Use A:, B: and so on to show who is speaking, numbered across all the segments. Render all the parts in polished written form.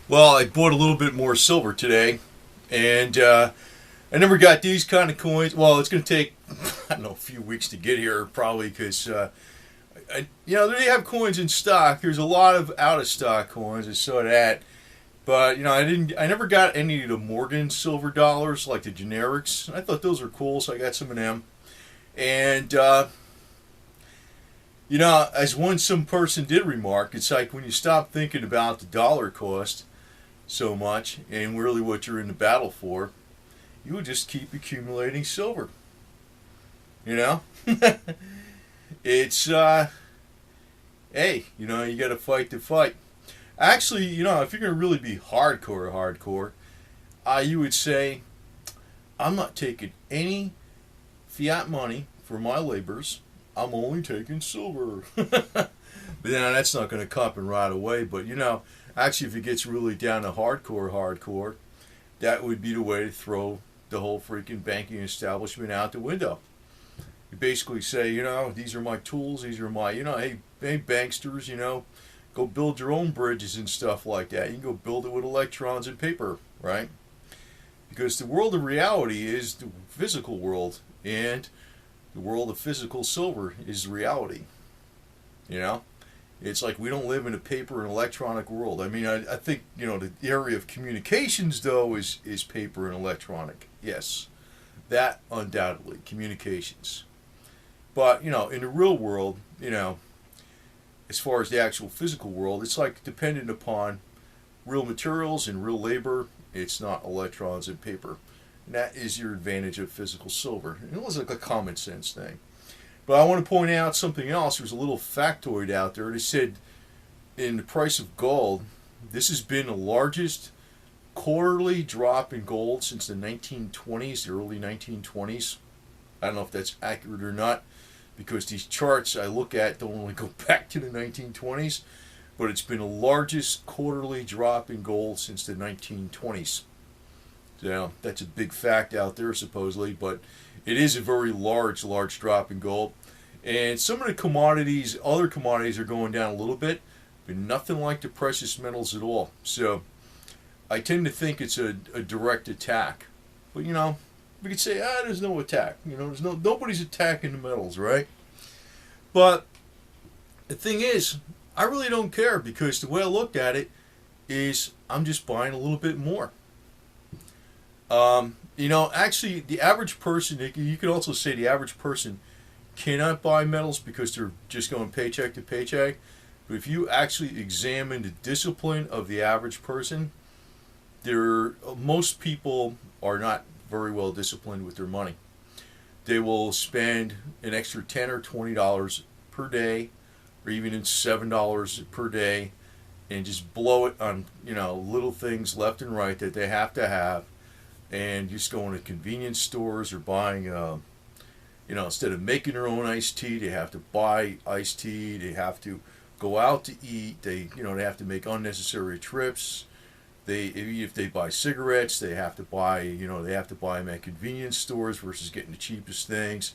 A: Well, I bought a little bit more silver today, and I never got these kind of coins. Well, it's going to take, I don't know, a few weeks to get here, probably, because, they have coins in stock. There's a lot of out of stock coins. I saw that. But, I never got any of the Morgan silver dollars, like the generics. I thought those were cool, so I got some of them. And, as some person did remark, it's like when you stop thinking about the dollar cost so much and really what you're in the battle for, you would just keep accumulating silver. It's, hey, you got to fight the fight. Actually, if you're going to really be hardcore, you would say, I'm not taking any fiat money for my labors. I'm only taking silver. But that's not going to happen right away. But, actually, if it gets really down to hardcore, that would be the way to throw the whole freaking banking establishment out the window. You basically say, these are my tools, these are my, hey, banksters, go build your own bridges and stuff like that. You can go build it with electrons and paper, right? Because the world of reality is the physical world, and the world of physical silver is reality. It's like we don't live in a paper and electronic world. I mean, I think, the area of communications, though, is paper and electronic. Yes, that undoubtedly, communications. But, in the real world, as far as the actual physical world, it's like dependent upon real materials and real labor. It's not electrons and paper. And that is your advantage of physical silver. And it was like a common sense thing. But I want to point out something else. There's a little factoid out there. They said in the price of gold, this has been the largest quarterly drop in gold since the 1920s, the early 1920s. I don't know if that's accurate or not, because these charts I look at don't only go back to the 1920s, but it's been the largest quarterly drop in gold since the 1920s. So that's a big fact out there, supposedly, but it is a very large drop in gold. And some of the commodities, other commodities, are going down a little bit, but nothing like the precious metals at all. So I tend to think it's a direct attack. But, we could say, there's no attack. Nobody's attacking the metals, right? But the thing is, I really don't care, because the way I looked at it is I'm just buying a little bit more. Actually, the average person, you could also say the average person cannot buy metals because they're just going paycheck to paycheck. But if you actually examine the discipline of the average person, most people are not very well disciplined with their money. They will spend an extra $10 or $20 per day, or even $7 per day, and just blow it on little things left and right that they have to have, and just going to convenience stores or buying instead of making their own iced tea, they have to buy iced tea. They have to go out to eat. They have to make unnecessary trips. If they buy cigarettes, they have to buy them at convenience stores versus getting the cheapest things.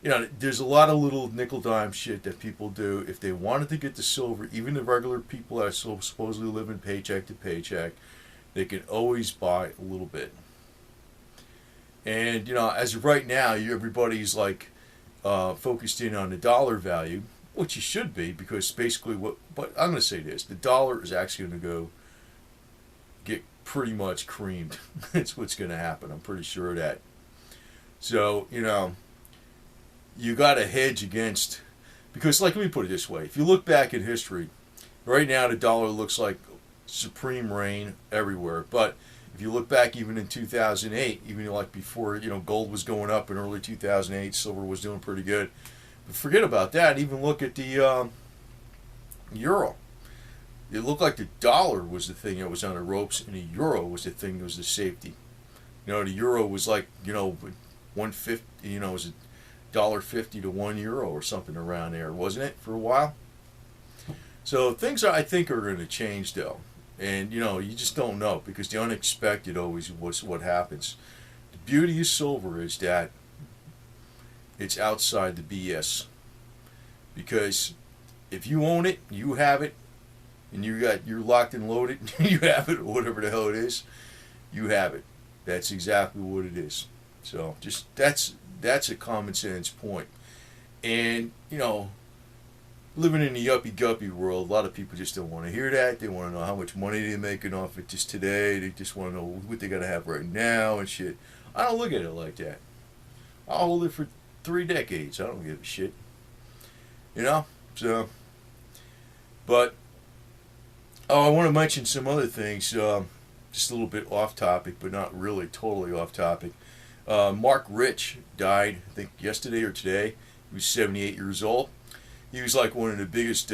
A: There's a lot of little nickel dime shit that people do. If they wanted to get the silver, even the regular people that are supposedly living paycheck to paycheck, they can always buy a little bit. And as of right now, everybody's like focused in on the dollar value, which you should be, because basically but I'm going to say this: the dollar is actually going to go get pretty much creamed. That's what's going to happen. I'm pretty sure of that. So you got to hedge against, because let me put it this way: if you look back in history, right now the dollar looks like supreme reign everywhere, but if you look back even in 2008, even like before, gold was going up in early 2008, silver was doing pretty good. But forget about that. Even look at the euro. It looked like the dollar was the thing that was on the ropes, and the euro was the thing that was the safety. The euro was like, 150, it was $1.50 to €1 or something around there, wasn't it, for a while? So things I think are going to change, though. And, you just don't know, because the unexpected always was what happens. The beauty of silver is that it's outside the BS. Because if you own it, you have it, and you're locked and loaded, you have it, or whatever the hell it is, you have it. That's exactly what it is. So just that's a common sense point. And living in the yuppie guppy world, a lot of people just don't want to hear that. They want to know how much money they're making off it just today. They just want to know what they got to have right now and shit. I don't look at it like that. I'll hold it for 3 decades. I don't give a shit. So, but I want to mention some other things. Just a little bit off topic, but not really totally off topic. Mark Rich died, I think yesterday or today. He was 78 years old. He was like one of the biggest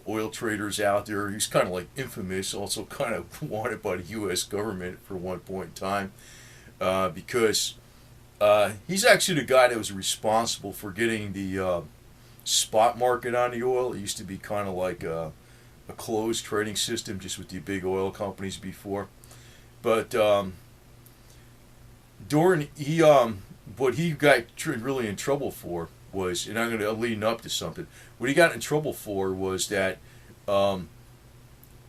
A: oil traders out there. He's kind of like infamous, also kind of wanted by the U.S. government for one point in time, because he's actually the guy that was responsible for getting the spot market on the oil. It used to be kind of like a closed trading system just with the big oil companies before. But what he got really in trouble for was, and I'm going to lead up to something. What he got in trouble for was that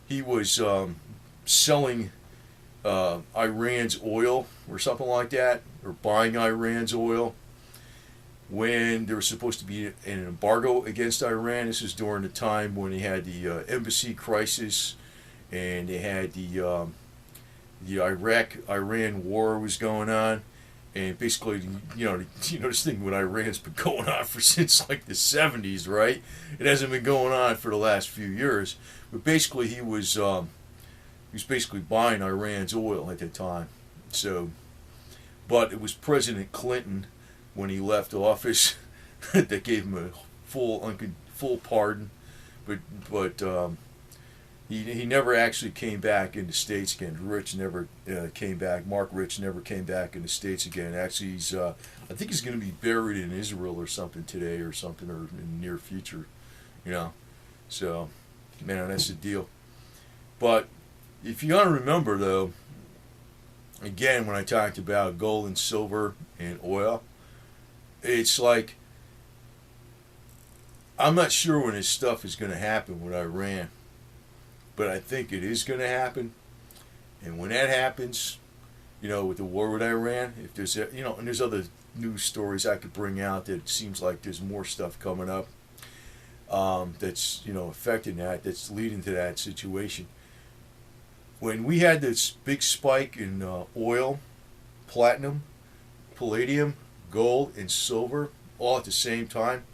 A: he was selling Iran's oil or something like that, or buying Iran's oil when there was supposed to be an embargo against Iran. This is during the time when they had the embassy crisis, and they had the Iraq-Iran war was going on. And basically, this thing with Iran's been going on since like the 70s, right? It hasn't been going on for the last few years. But basically, he was basically buying Iran's oil at that time. So, but it was President Clinton, when he left office, that gave him a full pardon. But he never actually came back in the States again. Rich never came back. Mark Rich never came back in the States again. Actually, I think he's going to be buried in Israel or something today or something, or in the near future. So, man, that's the deal. But if you got to remember, though, again, when I talked about gold and silver and oil, it's like, I'm not sure when this stuff is going to happen with Iran. But I think it is going to happen. And when that happens, with the war with Iran, if there's, and there's other news stories I could bring out that it seems like there's more stuff coming up that's, affecting that's leading to that situation. When we had this big spike in oil, platinum, palladium, gold, and silver all at the same time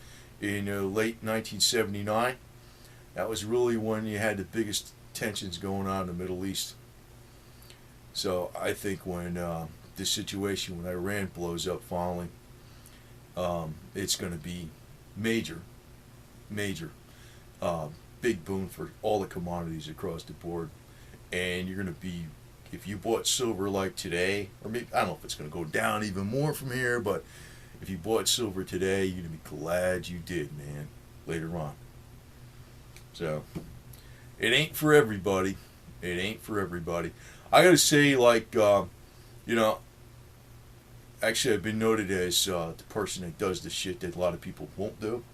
A: in late 1979, that was really when you had the biggest tensions going on in the Middle East. So I think when this situation, when Iran blows up finally, it's going to be major, big boon for all the commodities across the board. And you're going to be, if you bought silver like today, or maybe, I don't know if it's going to go down even more from here, but if you bought silver today, you're going to be glad you did, man, later on. So, it ain't for everybody. It ain't for everybody. I gotta say, actually I've been noted as the person that does the shit that a lot of people won't do.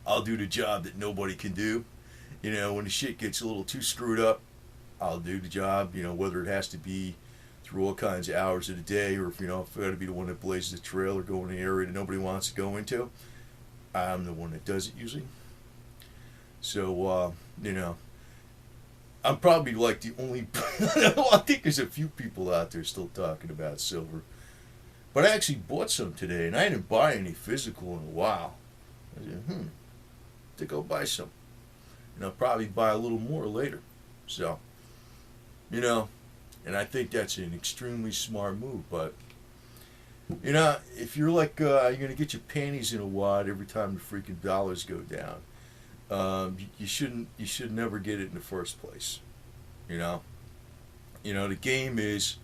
A: I'll do the job that nobody can do. When the shit gets a little too screwed up, I'll do the job, whether it has to be through all kinds of hours of the day, or if I gotta be the one that blazes the trail or go in the area that nobody wants to go into, I'm the one that does it usually. So, I'm probably like the only, I think there's a few people out there still talking about silver. But I actually bought some today, and I didn't buy any physical in a while. I said, I think I'll buy some. And I'll probably buy a little more later. So, and I think that's an extremely smart move. But, if you're like, you're going to get your panties in a wad every time the freaking dollars go down. You should never get it in the first place. The game is,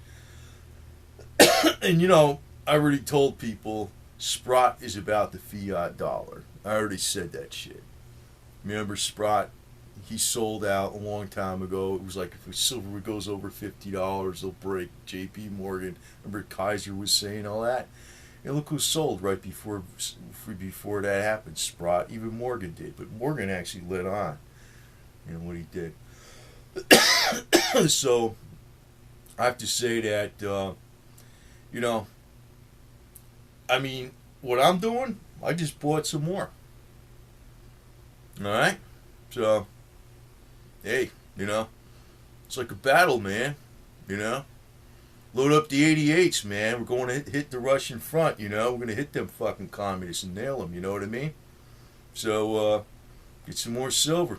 A: and I already told people, Sprott is about the fiat dollar. I already said that shit. Remember Sprott? He sold out a long time ago. It was like, if silver goes over $50, they'll break. J.P. Morgan. Remember Kaiser was saying all that? And look who sold right before that happened. Sprott. Even Morgan did. But Morgan actually led on. what he did. So I have to say that, I mean, what I'm doing, I just bought some more. All right? So, hey, it's like a battle, man. Load up the 88's, man. We're going to hit the Russian front, We're going to hit them fucking communists and nail them, you know what I mean? So, get some more silver.